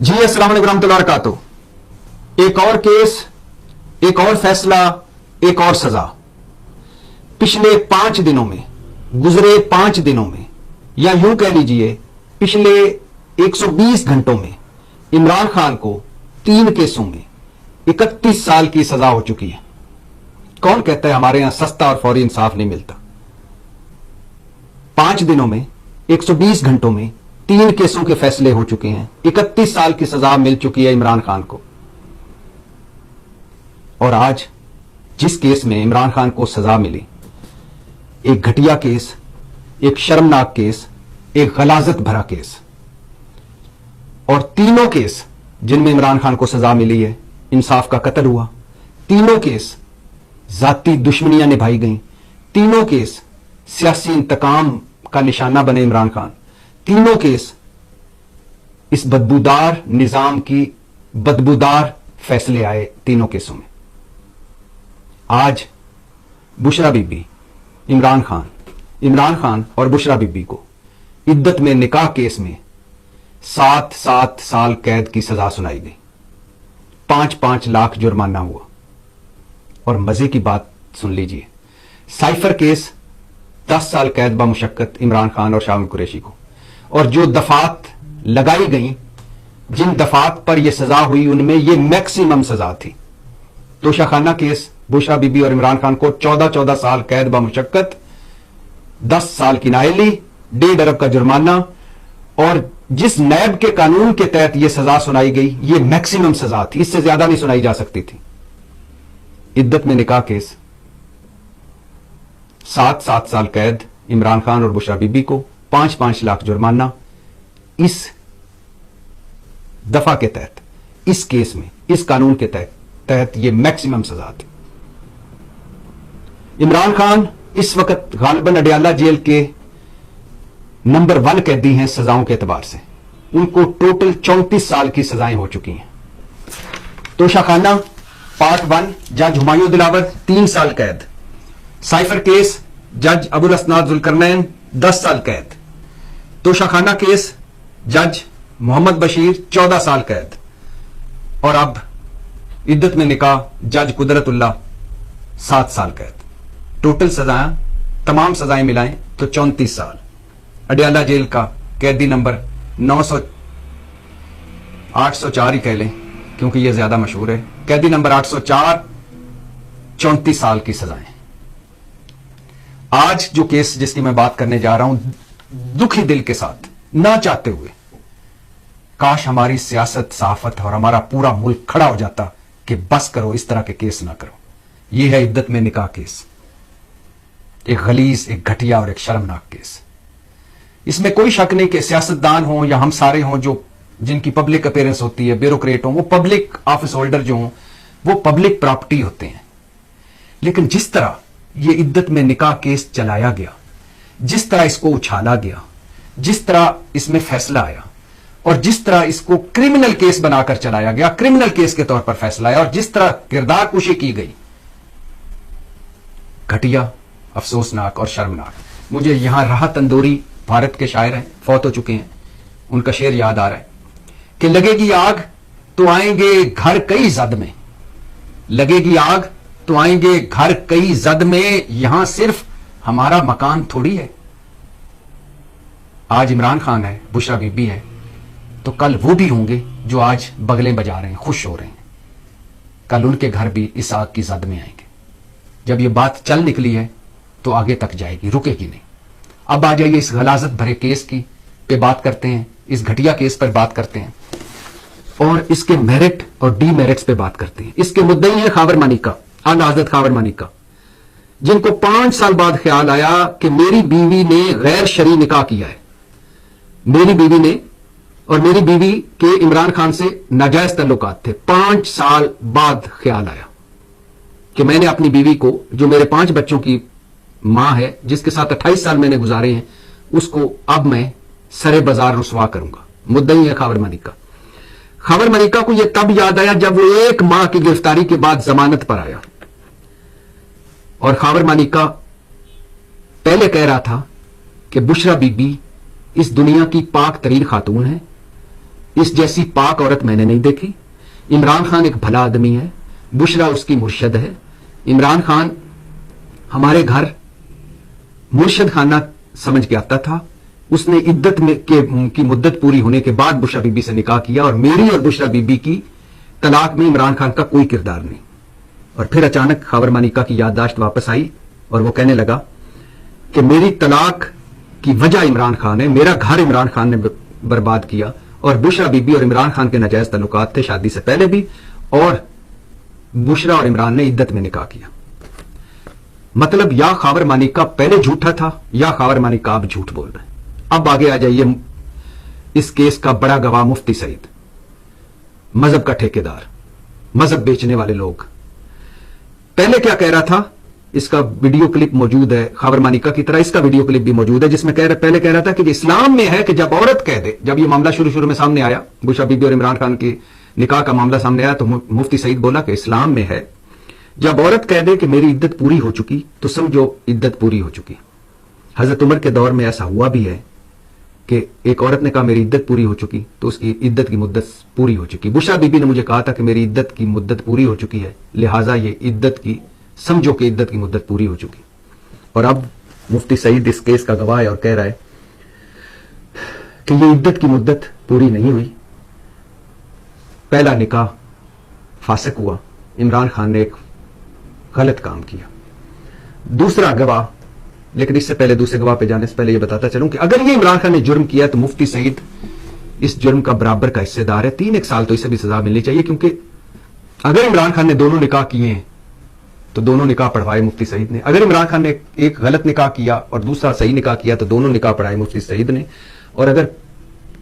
जी अस्सलाम वालेकुम रहमतुल्लाहि व बरकातुहू। एक और केस, एक और फैसला, एक और सजा। पिछले 5 दिनों में, गुजरे 5 दिनों में, या यूं कह लीजिए पिछले 120 घंटों में इमरान खान को 3 केसों में 31 साल की सजा हो चुकी है। कौन कहता है हमारे यहां सस्ता और फौरी इंसाफ नहीं मिलता? 5 दिनों में 120 घंटों में 3 केसों के फैसले हो चुके हैं। 31 साल की सजा मिल चुकी है इमरान खान को। और आज जिस केस में इमरान खान को सजा मिली, एक घटिया केस, एक शर्मनाक केस, एक गलाजत भरा केस, और तीनों केस जिनमें इमरान खान को सजा मिली है, इंसाफ का कत्ल हुआ। तीनों केस जाती दुश्मनियां निभाई गईं। तीनों केस सियासी इंतकाम का निशाना बने इमरान खान। तीनों केस इस बदबूदार निजाम की बदबूदार फैसले आए तीनों केसों में। आज बुशरा बीबी, इमरान खान और बुशरा बीबी को इद्दत में निकाह केस में 7-7 साल कैद की सजा सुनाई गई। 5-5 लाख जुर्माना हुआ। और मजे की बात सुन लीजिए, साइफर केस 10 साल कैद बमुशक्कत इमरान खान और शामिल कुरैशी को। और जो दफात लगाई गई, जिन दफात पर यह सजा हुई, उनमें यह मैक्सिमम सजा थी। तोशाखाना केस बुशरा बीबी और इमरान खान को 14-14 साल कैद बमुशक्कत, 10 साल की नाअहली, 1.5 अरब का जुर्माना। और जिस नैब के कानून के तहत यह सजा सुनाई गई, यह मैक्सिमम सजा थी, इससे ज्यादा नहीं सुनाई जा सकती थी। इद्दत में निकाह केस 7-7 साल कैद इमरान खान और बुशरा बीबी को, 5-5 लाख जुर्माना। इस दफा के तहत, इस केस में, इस कानून के तहत यह मैक्सिमम सजा थी। इमरान खान इस वक्त गालिबन अडयाला जेल के नंबर 1 कैदी हैं सजाओं के एतबार से। उनको टोटल 34 साल की सजाएं हो चुकी हैं। तोशाखाना पार्ट 1 जज हुमायूं दिलावर 3 साल कैद। साइफर केस जज अबुल असनाद जुल्करनैन 10 साल कैद। तोशाखाना केस जज मोहम्मद बशीर 14 साल कैद। और अब इद्दत में निकाह जज कुदरतुल्लाह 7 साल कैद। टोटल सजाएं, तमाम सजाएं मिलाएं तो 34 साल। अडयाला जेल का कैदी नंबर 804 ही कह लें क्योंकि यह ज्यादा मशहूर है। कैदी नंबर 804, 34 साल की सजाएं। आज जो केस जिसकी मैं बात करने जा रहा हूं, दुखी दिल के साथ, ना चाहते हुए, काश हमारी सियासत, सहाफत और हमारा पूरा मुल्क खड़ा हो जाता कि बस करो, इस तरह के केस ना करो। यह है इद्दत में निकाह केस। एक गलीज, एक घटिया और एक शर्मनाक केस। इसमें कोई शक नहीं कि सियासतदान हो या हम सारे हों, जो जिनकी पब्लिक अपीयरेंस होती है, ब्यूरोक्रेट हो, वो पब्लिक ऑफिस होल्डर जो हों, वो पब्लिक प्रॉपर्टी होते हैं। लेकिन जिस तरह ये इद्दत में निकाह केस चलाया गया, जिस तरह इसको उछाला गया, जिस तरह इसमें फैसला आया, और जिस तरह इसको क्रिमिनल केस बनाकर चलाया गया, क्रिमिनल केस के तौर पर फैसला आया, और जिस तरह किरदार कुशी की गई, घटिया, अफसोसनाक और शर्मनाक। मुझे यहां राहत तंदूरी, भारत के शायर हैं, फौत हो चुके हैं, उनका शेर याद आ रहा है कि लगेगी आग तो आएंगे घर कई जद में। लगेगी आग तो आएंगे घर कई जद में, यहां सिर्फ हमारा मकान थोड़ी है। आज इमरान खान है, बुशरा बीबी है, तो कल वो भी होंगे जो आज बगलें बजा रहे हैं, खुश हो रहे हैं। कल उनके घर भी इस आग की जद में आएंगे। जब ये बात चल निकली है तो आगे तक जाएगी, रुकेगी नहीं। अब आ जाइए इस गलाजत भरे केस की पे बात करते हैं, इस घटिया केस पर बात करते हैं और इसके मेरिट और डीमेरिट्स पे बात करते हैं। इसके मुद्दई है खावर मानिका, आला हज़रत खावर मानिका, जिनको 5 साल बाद ख्याल आया कि मेरी बीवी ने गैर शरई निकाह किया है। मेरी बीवी ने और मेरी बीवी के इमरान खान से नाजायज तल्लुकात थे। 5 साल बाद ख्याल आया कि मैंने अपनी बीवी को, जो मेरे 5 बच्चों की मां है, जिसके साथ 28 साल मैंने गुजारे हैं, उसको अब मैं सरे बाजार रुसवा करूंगा। मुद्दई है खावर मानिका। खावर मानिका को यह तब याद आया जब वो 1 माह की गिरफ्तारी के बाद जमानत पर आया। और खावर मानिका पहले कह रहा था कि बुशरा बीबी इस दुनिया की पाक तरीन खातून है इस जैसी पाक औरत मैंने नहीं देखी। इमरान खान एक भला आदमी है, बुशरा उसकी मुर्शद है। इमरान खान हमारे घर मुर्शद खाना समझ के आता था। उसने इद्दत में की मुद्दत पूरी होने के बाद बुशरा बीबी से निकाह किया, और मेरी और बुशरा बीबी की तलाक में इमरान खान का कोई किरदार नहीं। और फिर अचानक खावर मानिका की याददाश्त वापस आई और वो कहने लगा कि मेरी तलाक की वजह इमरान खान है, मेरा घर इमरान खान ने बर्बाद किया। और बुशरा बीबी और इमरान खान के नाजायज ताल्लुकात थे शादी से पहले भी, और बुशरा और इमरान ने इद्दत में निकाह किया। मतलब या खावर मानिका पहले झूठा था या खावर मानिका अब झूठ बोल रहे हैं। अब आगे आ जाइए, इस केस का बड़ा गवाह मुफ्ती सईद, मजहब का ठेकेदार, मजहब बेचने वाले लोग। पहले क्या कह रहा था, इसका वीडियो क्लिप मौजूद है, खावर मानिका की तरह इसका वीडियो क्लिप भी मौजूद है, जिसमें पहले कह रहा था कि इस्लाम में है कि जब औरत कह दे, जब ये मामला शुरू में सामने आया, बुशरा बीबी और इमरान खान की निकाह का मामला सामने आया, तो मुफ्ती सईद बोला कि इस्लाम में है जब औरत कह दे कि मेरी इद्दत पूरी हो चुकी तो समझो इद्दत पूरी हो चुकी। हजरत उमर के दौर में ऐसा हुआ भी है कि एक औरत ने कहा मेरी इद्दत पूरी हो चुकी तो उसकी इद्दत की मुद्दत पूरी हो चुकी। बुशरा बीबी ने मुझे कहा था कि मेरी इद्दत की मुद्दत पूरी हो चुकी है, लिहाजा ये इद्दत की समझो कि इद्दत की मुद्दत पूरी हो चुकी। और अब मुफ्ती सईद इस केस का गवाह है और कह रहा है कि ये इद्दत की मुद्दत पूरी नहीं हुई, पहला निकाह फासिक हुआ, इमरान खान ने एक गलत काम किया। दूसरा गवाह, लेकिन इससे पहले दूसरे गवाह पे जाने से पहले यह बताता चलूं कि अगर ये इमरान खान ने जुर्म किया तो मुफ्ती सईद इस जुर्म का बराबर का हिस्सेदार है। 3-1 साल तो इसे भी सजा मिलनी चाहिए, क्योंकि अगर इमरान खान ने दोनों निकाह किए हैं तो दोनों निकाह पढ़वाए मुफ्ती सईद ने। अगर इमरान खान ने एक गलत निकाह किया और दूसरा सही निकाह किया तो दोनों निकाह पढ़ाए मुफ्ती सईद ने। और अगर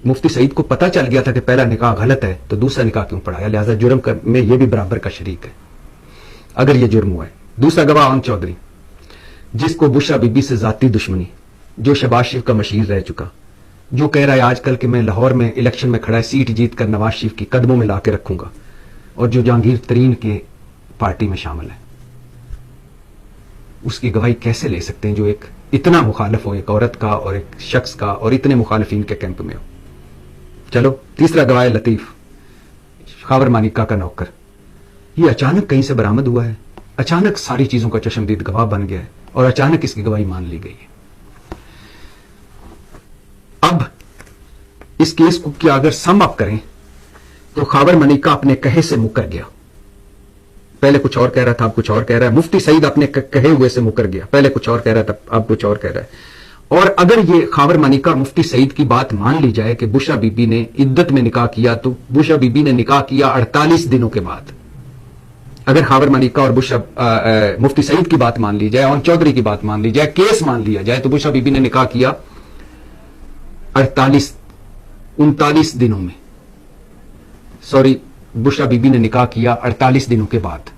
मुफ्ती सईद को पता चल गया था कि पहला निकाह गलत है तो दूसरा निकाह क्यों पढ़ाया, लिहाजा जुर्म में यह भी बराबर का शरीक है अगर यह जुर्म हुआ है। दूसरा गवाह आन चौधरी, जिसको बुशरा बीबी से जाती दुश्मनी, जो शहबाज शरीफ का मशीर रह चुका, जो कह रहा है आजकल कि मैं लाहौर में इलेक्शन में खड़ा है, सीट जीत कर नवाज शरीफ की कदमों में लाके रखूंगा, और जो जहांगीर तरीन के पार्टी में शामिल है, उसकी गवाही कैसे ले सकते हैं जो एक इतना मुखालिफ हो, एक औरत का और एक शख्स का, और इतने मुखालिफिन के कैंप में हो। चलो, तीसरा गवाह है लतीफ, खावर मानिका का नौकर। ये अचानक कहीं से बरामद हुआ है, अचानक सारी चीजों का चश्मदीद गवाह बन गया है और अचानक इसकी गवाही मान ली गई है। अब इस केस को क्या अगर सम अप करें तो खावर मानिका अपने कहे से मुकर गया। पहले कुछ और कह रहा था, अब कुछ और कह रहा है। मुफ्ती सईद अपने कहे हुए से मुकर गया, पहले कुछ और कह रहा था, अब कुछ और कह रहा है। और अगर ये खावर मानिका और मुफ्ती सईद की बात मान ली जाए कि बुशरा बीबी ने इद्दत में निकाह किया, तो बुशरा बीबी ने निकाह किया 48 दिनों के बाद। अगर खावर मानिका और मुफ्ती सईद की बात मान ली जाए, और चौधरी की बात मान ली जाए, केस मान लिया जाए, तो बुशरा बीबी ने निकाह किया 39 दिनों में। सॉरी, बुशरा बीबी ने निकाह किया 48 दिनों के बाद।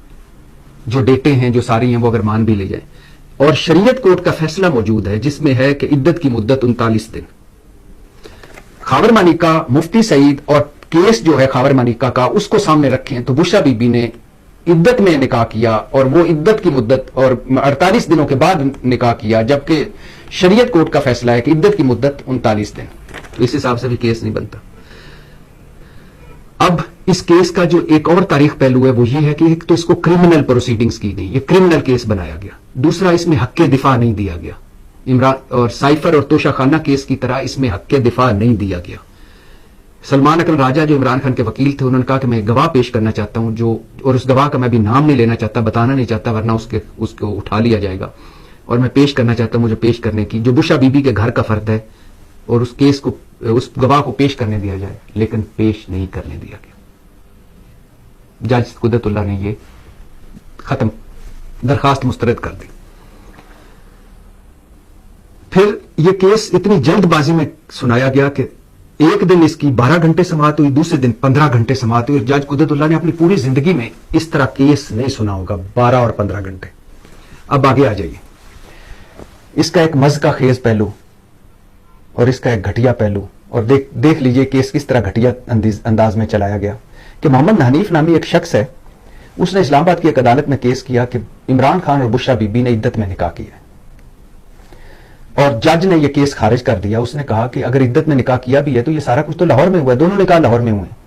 जो डेटे हैं, जो सारी हैं, वो अगर मान भी ली जाए, और शरीयत कोर्ट का फैसला मौजूद है जिसमें है कि इद्दत की मुद्दत 39 दिन। खावर मानिका, मुफ्ती सईद और केस जो है खावर मानिका का, उसको सामने रखें तो बुशरा बीबी ने इद्दत में निकाह किया, और वो इद्दत की मुद्दत और 48 दिनों के बाद निकाह किया, जबकि शरीयत कोर्ट का फैसला है कि इद्दत की मुद्दत 39 दिन। तो इस हिसाब से भी केस नहीं बनता। अब इस केस का जो एक और तारीख पहलू है वो ये है कि एक तो इसको क्रिमिनल प्रोसीडिंग्स की गई, ये क्रिमिनल केस बनाया गया। दूसरा, इसमें हक्के दिफा नहीं दिया गया। इमरान और साइफर और तोशा खाना केस की तरह इसमें हक्के दिफा नहीं दिया गया। सलमान अकरम राजा जो इमरान खान के वकील थे, उन्होंने कहा कि मैं गवाह पेश करना चाहता हूं, जो, और उस गवाह का मैं भी नाम नहीं लेना चाहता, बताना नहीं चाहता, वरना उसको उठा लिया जाएगा, और मैं पेश करना चाहता हूं, मुझे पेश करने की, जो बुशरा बीबी के घर का फर्द है, और उस केस को, उस गवाह को पेश करने दिया जाए, लेकिन पेश नहीं करने दिया गया। जज कुदरतुल्लाह ने ये खत्म, दरखास्त मुस्तरद कर दी। फिर यह केस इतनी जल्दबाजी में सुनाया गया कि एक दिन इसकी 12 घंटे समाअत हुई, दूसरे दिन 15 घंटे समाअत हुई। जज कुदरतुल्लाह ने अपनी पूरी जिंदगी में इस तरह केस नहीं सुना होगा, 12 और 15 घंटे। अब आगे आ जाइए, इसका एक मज़ का खेज पहलू और इसका एक घटिया पहलू, और देख लीजिए केस किस तरह घटिया अंदाज में चलाया गया कि मोहम्मद हनीफ नामी एक शख्स है, उसने इस्लामाबाद की एक अदालत में केस किया कि इमरान खान और बुशरा बीबी ने इद्दत में निकाह किया। اور جج نے یہ کیس خارج کر دیا. اس نے کہا کہ اگر عدت میں نکاح کیا بھی ہے تو یہ سارا کچھ تو لاہور میں ہوا ہے, دونوں نکاح لاہور میں ہوئے ہیں.